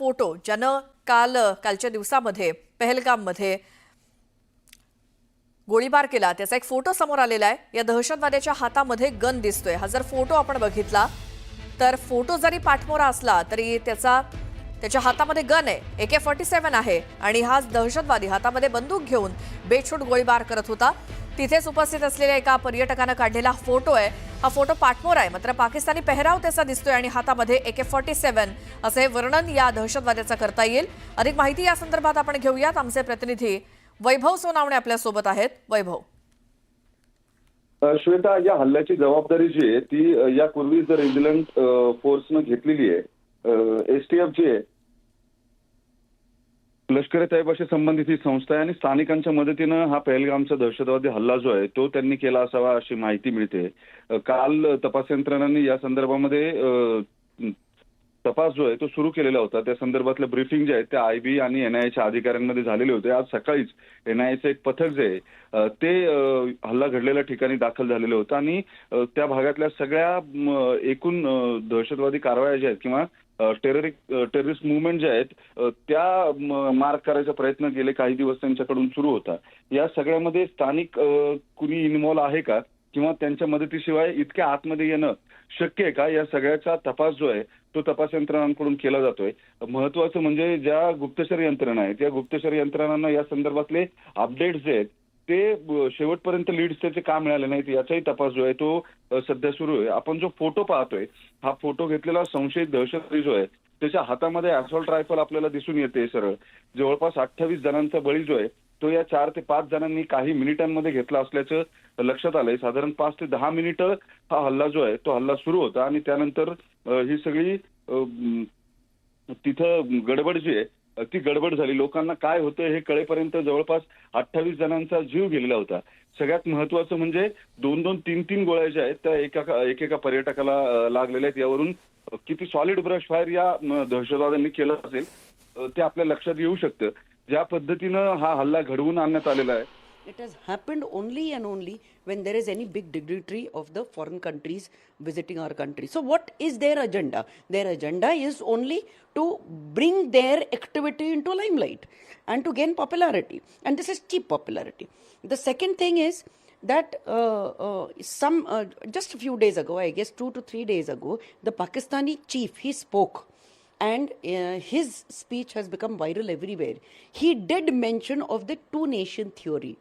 Photo ज्यानं कालच्या दिवसामध्ये पहलगाममध्ये गोळीबार केला त्याचा एक फोटो समोर आलेला आहे। या दहशतवाद्याच्या हातामध्ये गन दिसतोय। हा जर फोटो आपण बघितला तर फोटो जरी पाठमोरा असला तरी त्याच्या हातामध्ये गन आहे, AK-47 आहे आणि हा दहशतवादी हातामध्ये बंदूक घेऊन बेछूट गोळीबार करत होता। तिथेच उपस्थित असलेल्या एका पर्यटकाने काढलेला फोटो आहे। हा फोटो पाठमोरा आहे, मात्र पाकिस्तानी पेहराव त्याचा दिसतोय आणि हातामध्ये AK-47 असे वर्णन या दहशतवाद्याचा करता येईल। अधिक माहिती या संदर्भात आपण घेऊयात। आमचे प्रतिनिधी वैभव सोनावणे आपल्या सोबत आहेत। वैभव, श्वेता, या हल्ल्याची जबाबदारी जी आहे ती यापूर्वी जर रेजिमेंट फोर्सनं घेतलेली आहे। STF जी आहे लष्कर-ए-तैयबाशी संबंधित ही संस्था आहे आणि स्थानिकांच्या मदतीनं हा पहलगामचा दहशतवादी हल्ला जो आहे तो त्यांनी केला असावा अशी माहिती मिळते। काल तपास यंत्रणांनी या संदर्भामध्ये तपास जो आहे तो सुरू केलेला होता। त्या संदर्भातलं ब्रीफिंग जे आहे ते IB आणि NIAच्या अधिकाऱ्यांमध्ये झालेले होते। आज सकाळीच NIAचं एक पथक जे आहे ते हल्ला घडलेल्या ठिकाणी दाखल झालेलं होतं आणि त्या भागातल्या सगळ्या एकूण दहशतवादी कारवाया ज्या आहेत किंवा टेररिस्ट मुवमेंट जे आहेत त्या मार्क करायचा प्रयत्न गेले काही दिवस त्यांच्याकडून सुरू होता। या सगळ्यामध्ये स्थानिक कुणी इन्व्हॉल्व आहे का किंवा त्यांच्या मदतीशिवाय इतक्या आतमध्ये येणं शक्य आहे का, या सगळ्याचा तपास जो आहे तो तपास यंत्रणांकडून केला जातोय। महत्वाचं म्हणजे ज्या गुप्तचर यंत्रणा आहेत त्या गुप्तचर यंत्रणांना या संदर्भातले अपडेट्स जे आहेत ते शेवटपर्यंत लीड्स त्याचे का मिळाले नाहीत याचाही तपास जो आहे तो सध्या सुरू आहे। आपण जो फोटो पाहतोय हा फोटो घेतलेला संशयित दहशतवादी जो आहे त्याच्या हातामध्ये असॉल्ट रायफल आपल्याला दिसून येते सरळ। जवळपास 28 जणांचा बळी जो आहे तो या 4 ते 5 जणांनी काही मिनिटांमध्ये घेतला असल्याचं लक्षात आलंय। साधारण 5 ते 10 मिनिटं हा हल्ला जो आहे तो हल्ला सुरू होता आणि त्यानंतर ही सगळी तिथं गडबड जी आहे ती गडबड झाली। लोकांना काय होतं हे कळेपर्यंत जवळपास 28 जणांचा जीव गेलेला होता। सगळ्यात महत्वाचं म्हणजे 2-2, 3-3 गोळ्या ज्या आहेत त्या एकेका पर्यटकाला लागलेल्या आहेत। यावरून किती सॉलिड ब्रश फायर या दहशतवाद्यांनी केलं असेल ते आपल्या लक्षात येऊ शकतं। ज्या पद्धतीनं हा हल्ला घडवून आणण्यात आलेला आहे, it has happened only and only when there is any big dignitary of the foreign countries visiting our country. So what is their agenda? Their agenda is only to bring their activity into limelight and to gain popularity, and this is cheap popularity. The second thing is that just a few days ago, I guess 2 to 3 days ago, the Pakistani chief, he spoke and his speech has become viral everywhere. He did mention of the two-nation theory.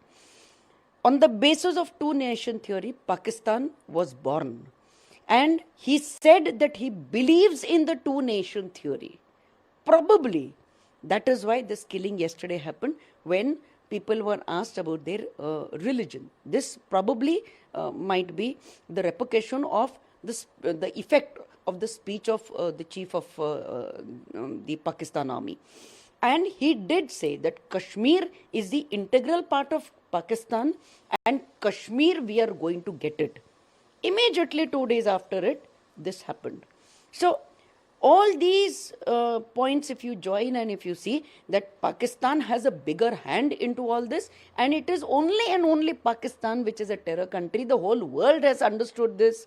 On the basis of two-nation theory, Pakistan was born. And he said that he believes in the two-nation theory. Probably that is why this killing yesterday happened when people were asked about their religion. This probably might be the repercussion of the effect of the speech of the chief of the Pakistan army. And he did say that Kashmir is the integral part of Pakistan and Kashmir we are going to get it. Immediately 2 days after it, this happened. So all these points, if you join and if you see that Pakistan has a bigger hand into all this, and it is only and only Pakistan which is a terror country. The whole world has understood this.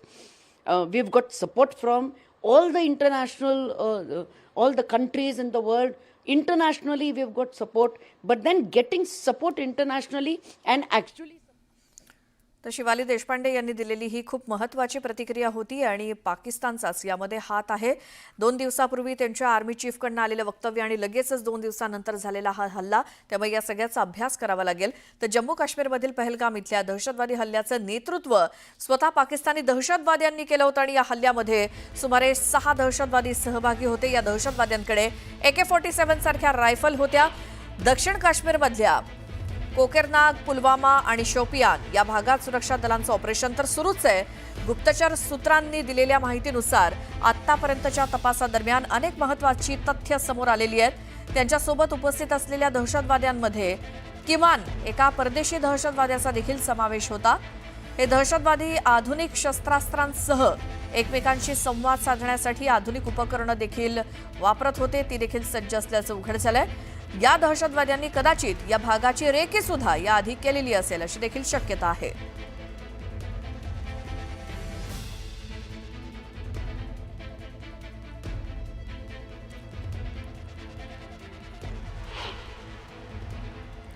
We've got support from all the international, all the countries in the world. Internationally, we've got support, but then getting support internationally and actually. तर शिवाली देशपांडे यांनी दिलेली ही खूप महत्त्वाची प्रतिक्रिया होती आणि पाकिस्तानचाच यामध्ये हात आहे। 2 दिवसापूर्वी त्यांच्या आर्मी चीफकडून आलेलं वक्तव्य आणि लगेचच 2 दिवसानंतर झालेला हा हल्ला, त्यामुळे या सगळ्याचा अभ्यास करावा लागेल। तर जम्मू काश्मीरमधील पहलगाम इथल्या दहशतवादी हल्ल्याचं नेतृत्व स्वतः पाकिस्तानी दहशतवाद्यांनी केलं होतं आणि या हल्ल्यामध्ये सुमारे 6 दहशतवादी सहभागी होते। या दहशतवाद्यांकडे AK-47 सारख्या रायफल होत्या। दक्षिण काश्मीरमधल्या कोकेरनाग, पुलवामा आणि शोपियान या भागात सुरक्षा दलांचं ऑपरेशन तर सुरूच आहे। गुप्तचर सूत्रांनी दिलेल्या माहितीनुसार आतापर्यंतच्या तपासादरम्यान अनेक महत्त्वाची तथ्य समोर आलेली आहेत। त्यांच्यासोबत उपस्थित असलेल्या दहशतवाद्यांमध्ये किमान एका परदेशी दहशतवाद्याचा देखील समावेश होता। हे दहशतवादी आधुनिक शस्त्रास्त्रांसह एकमेकांशी संवाद साधण्यासाठी आधुनिक उपकरणं देखील वापरत होते, ती देखील सज्ज असल्याचं उघड झालंय। या दहशतवाद्यांनी कदाचित या भागाची रेकी सुद्धा याआधी केलेली असेल अशी देखील शक्यता आहे।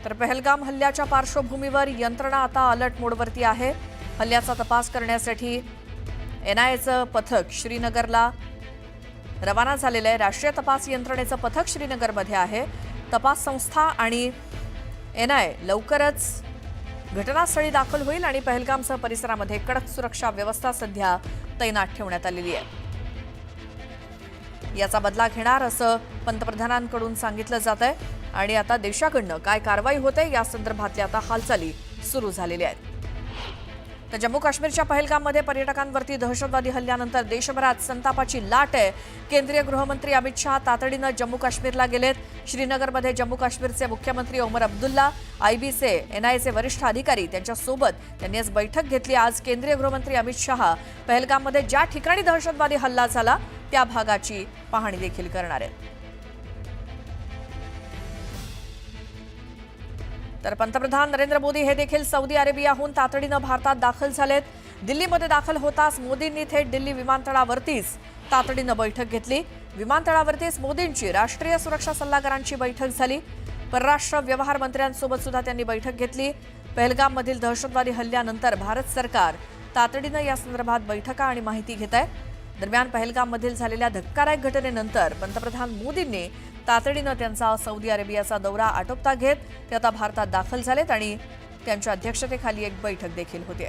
तर पहलगाम हल्ल्याच्या पार्श्वभूमीवर यंत्रणा आता अलर्ट मोडवरती आहे. हल्ल्याचा तपास करण्यासाठी NIAचं पथक श्रीनगरला रवाना झालेलं आहे. राष्ट्रीय तपास यंत्रणेचं पथक श्रीनगरमध्ये आहे. तपास संस्था आणि NIA लवकरच घटनास्थळी दाखल होईल आणि पहलगामसह परिसरामध्ये कडक सुरक्षा व्यवस्था सध्या तैनात ठेवण्यात आलेली आहे. याचा बदला घेणार असं पंतप्रधानांकडून सांगितलं जात आहे आणि आता देशाकडनं काय कारवाई होते या संदर्भातल्या आता हालचाली सुरू झालेल्या आहेत. तर जम्मू काश्मीरच्या पहलगाममध्ये पर्यटकांवरती दहशतवादी हल्ल्यानंतर देशभरात संतापाची लाट आहे. केंद्रीय गृहमंत्री अमित शहा तातडीनं जम्मू काश्मीरला गेलेत. श्रीनगरमध्ये जम्मू काश्मीरचे मुख्यमंत्री ओमर अब्दुल्ला, IBचे NIAचे वरिष्ठ अधिकारी त्यांच्यासोबत त्यांनी आज बैठक घेतली. आज केंद्रीय गृहमंत्री अमित शहा पहलगाममध्ये ज्या ठिकाणी दहशतवादी हल्ला झाला त्या भागाची पाहणी देखील करणार आहेत. तर पंतप्रधान नरेंद्र मोदी हे देखील सौदी अरेबियाहून तातडीनं भारतात दाखल झालेत. दिल्लीमध्ये दाखल होताच मोदींनी थेट दिल्ली विमानतळावरतीच तातडीनं बैठक घेतली. विमानतळावरतीच मोदींची राष्ट्रीय सुरक्षा सल्लागारांची बैठक झाली. परराष्ट्र व्यवहार मंत्र्यांसोबत सुद्धा त्यांनी बैठक घेतली. पहलगाममधील दहशतवादी हल्ल्यानंतर भारत सरकार तातडीनं या संदर्भात बैठका आणि माहिती घेत आहे. दरम्यान पहलगाममधील झालेल्या धक्कादायक घटनेनंतर पंतप्रधान मोदींनी तातडीनं त्यांचा सौदी अरेबियाचा दौरा आटोपता घेत ते आता भारतात दाखल झालेत आणि त्यांच्या अध्यक्षतेखाली एक बैठक देखील होते.